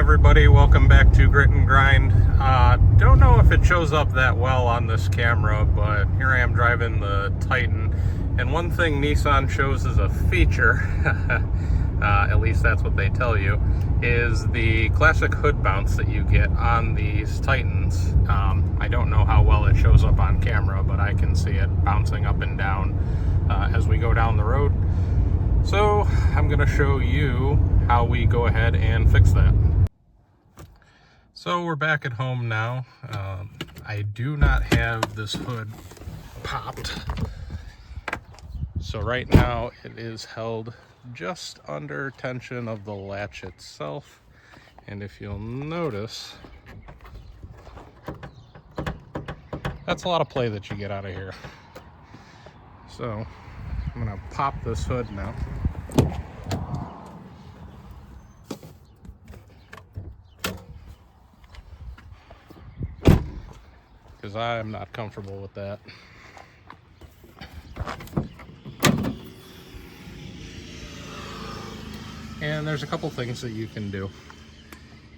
everybody, welcome back to Grit and Grind. Don't know if it shows up that well on this camera, but here I am driving the Titan, and one thing Nissan shows as a feature, at least that's what they tell you, is the classic hood bounce that you get on these Titans. I don't know how well it shows up on camera, but I can see it bouncing up and down as we go down the road. So I'm going to show you how we go ahead and fix that. So we're back at home now. I do not have this hood popped. So right now it is held just under tension of the latch itself. And if you'll notice, that's a lot of play that you get out of here. So I'm gonna pop this hood now. Because I'm not comfortable with that. And there's a couple things that you can do.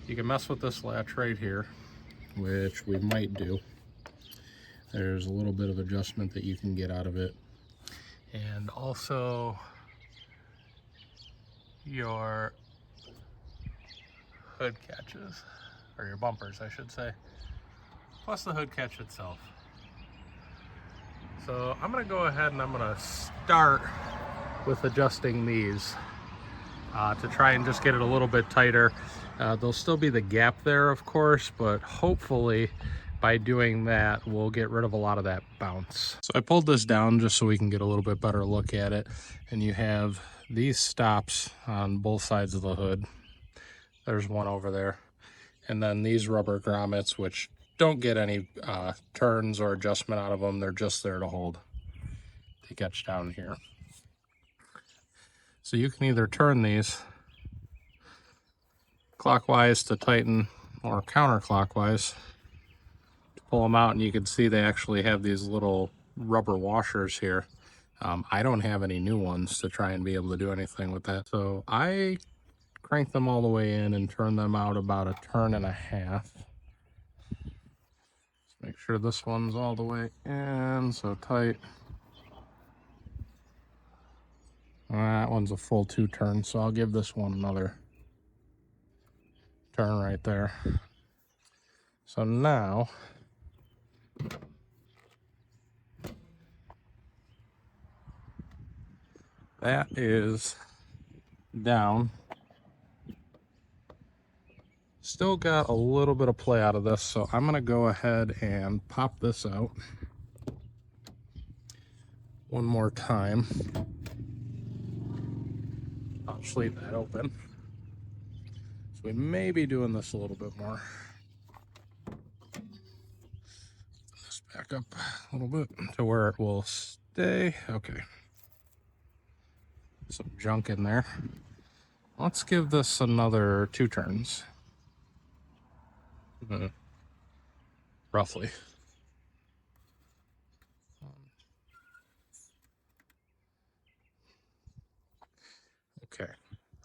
You can mess with this latch right here, which we might do. There's a little bit of adjustment that you can get out of it. And also your hood catches, or your bumpers I should say, plus the hood catch itself. So I'm gonna go ahead and I'm gonna start with adjusting these to try and just get it a little bit tighter. There'll still be the gap there, of course, but hopefully by doing that, we'll get rid of a lot of that bounce. So I pulled this down just so we can get a little bit better look at it. And you have these stops on both sides of the hood. There's one over there. And then these rubber grommets, which don't get any turns or adjustment out of them. They're just there to hold. They catch down here. So you can either turn these clockwise to tighten or counterclockwise to pull them out, and you can see they actually have these little rubber washers here. I don't have any new ones to try and be able to do anything with that. So I crank them all the way in and turn them out about a turn and a half. Just make sure this one's all the way in, so tight. That one's a full 2 turns, so I'll give this one another turn right there. So now that is down. Still got a little bit of play out of this, so I'm gonna go ahead and pop this out one more time. I'll just leave that open. So we may be doing this a little bit more. This back up a little bit to where it will stay. Okay. Some junk in there. Let's give this another 2 turns. Roughly. Okay.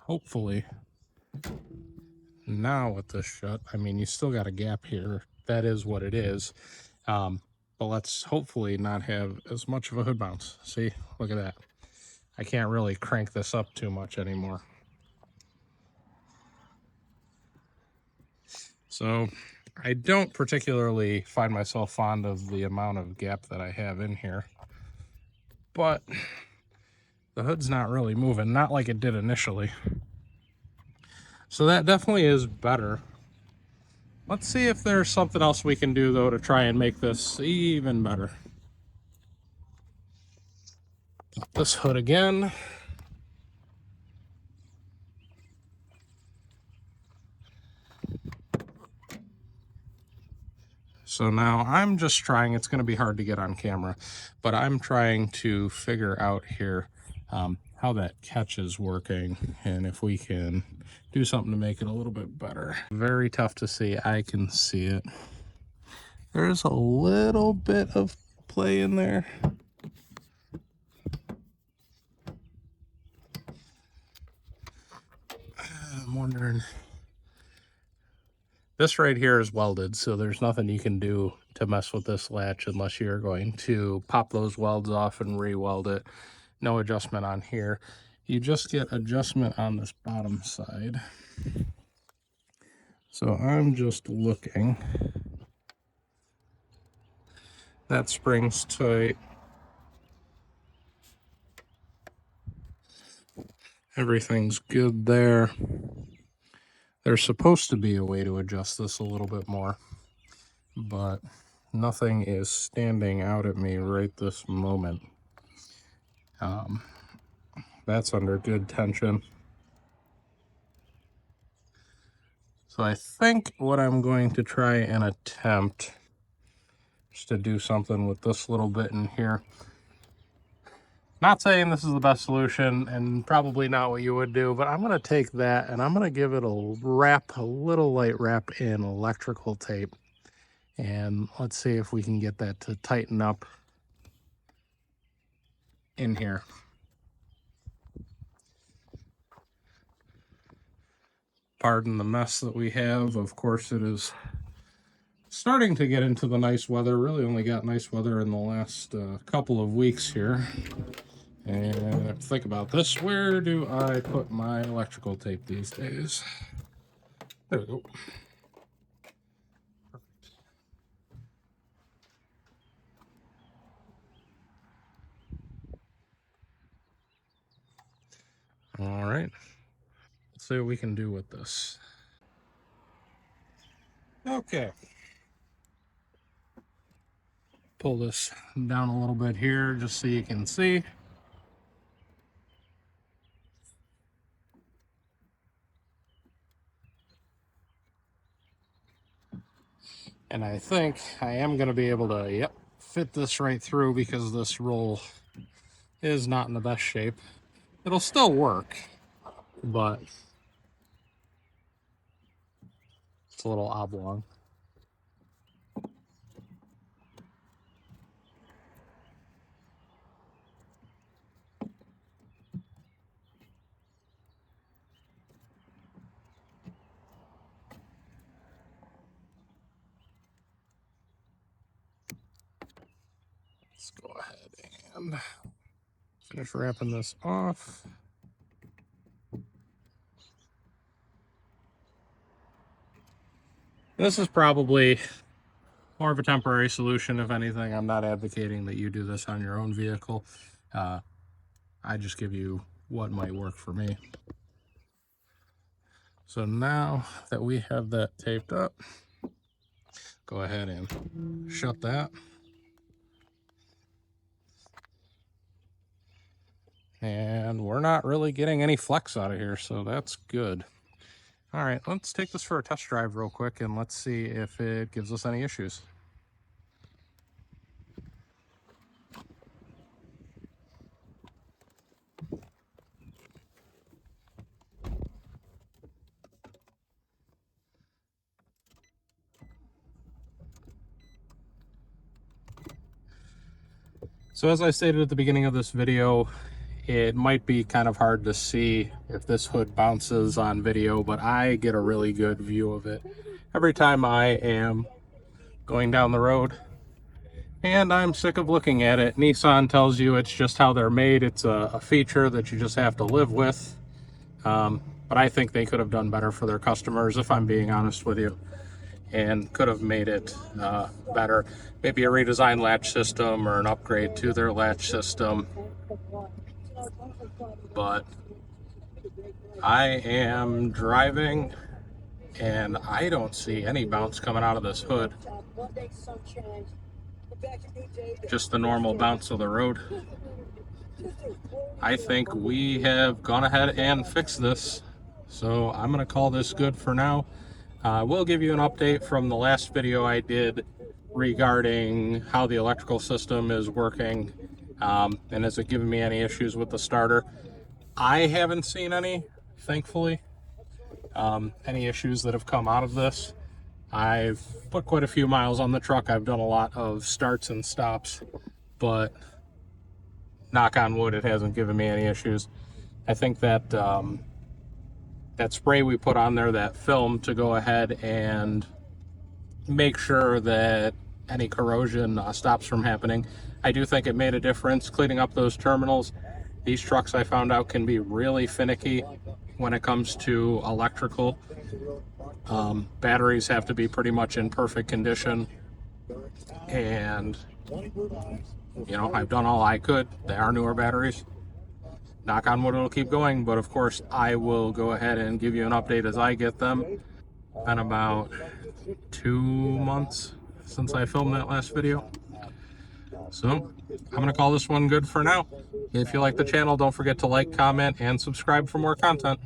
Hopefully now with this shut, I mean, you still got a gap here. That is what it is. But let's hopefully not have as much of a hood bounce. See, look at that. I can't really crank this up too much anymore. So I don't particularly find myself fond of the amount of gap that I have in here, but the hood's not really moving, not like it did initially. So that definitely is better. Let's see if there's something else we can do though to try and make this even better. Pop this hood again. So now I'm just trying, it's going to be hard to get on camera, but I'm trying to figure out here how that catch is working and if we can do something to make it a little bit better. Very tough to see. I can see it. There's a little bit of play in there. I'm wondering This right here is welded, so there's nothing you can do to mess with this latch unless you're going to pop those welds off and re-weld it. No adjustment on here. You just get adjustment on this bottom side. So I'm just looking. That spring's tight. Everything's good there. There's supposed to be a way to adjust this a little bit more, but nothing is standing out at me right this moment. That's under good tension. So I think what I'm going to try and attempt is to do something with this little bit in here. Not saying this is the best solution and probably not what you would do, but I'm going to take that and I'm going to give it a little light wrap in electrical tape. And let's see if we can get that to tighten up in here. Pardon the mess that we have. Of course, it is starting to get into the nice weather. Really only got nice weather in the last couple of weeks here. And think about this. Where do I put my electrical tape these days? There we go. Perfect. All right. Let's see what we can do with this. Okay. Pull this down a little bit here just so you can see. And I think I am going to be able to, yep, fit this right through because this roll is not in the best shape. It'll still work, but it's a little oblong. Let's go ahead and finish wrapping this off. This is probably more of a temporary solution, if anything. I'm not advocating that you do this on your own vehicle. I just give you what might work for me. So now that we have that taped up, go ahead and shut that. And we're not really getting any flex out of here, so that's good. All right, let's take this for a test drive real quick and let's see if it gives us any issues. So as I stated at the beginning of this video, it might be kind of hard to see if this hood bounces on video, but I get a really good view of it every time I am going down the road. And I'm sick of looking at it. Nissan tells you it's just how they're made. It's a feature that you just have to live with. But I think they could have done better for their customers, if I'm being honest with you, and could have made it better. Maybe a redesigned latch system or an upgrade to their latch system. But I am driving and I don't see any bounce coming out of this hood. Just the normal bounce of the road. I think we have gone ahead and fixed this. So I'm going to call this good for now. We'll give you an update from the last video I did regarding how the electrical system is working, and is it giving me any issues with the starter. I haven't seen any, thankfully, any issues that have come out of this. I've put quite a few miles on the truck. I've done a lot of starts and stops, but knock on wood, it hasn't given me any issues. I think that that spray we put on there, that film, to go ahead and make sure that any corrosion stops from happening. I do think it made a difference cleaning up those terminals. These trucks, I found out, can be really finicky when it comes to electrical. Batteries have to be pretty much in perfect condition, and you know, I've done all I could. They are newer batteries. Knock on wood, it'll keep going, but of course I will go ahead and give you an update as I get them. It's been about 2 months since I filmed that last video, so I'm gonna call this one good for now. If you like the channel, don't forget to like, comment, and subscribe for more content.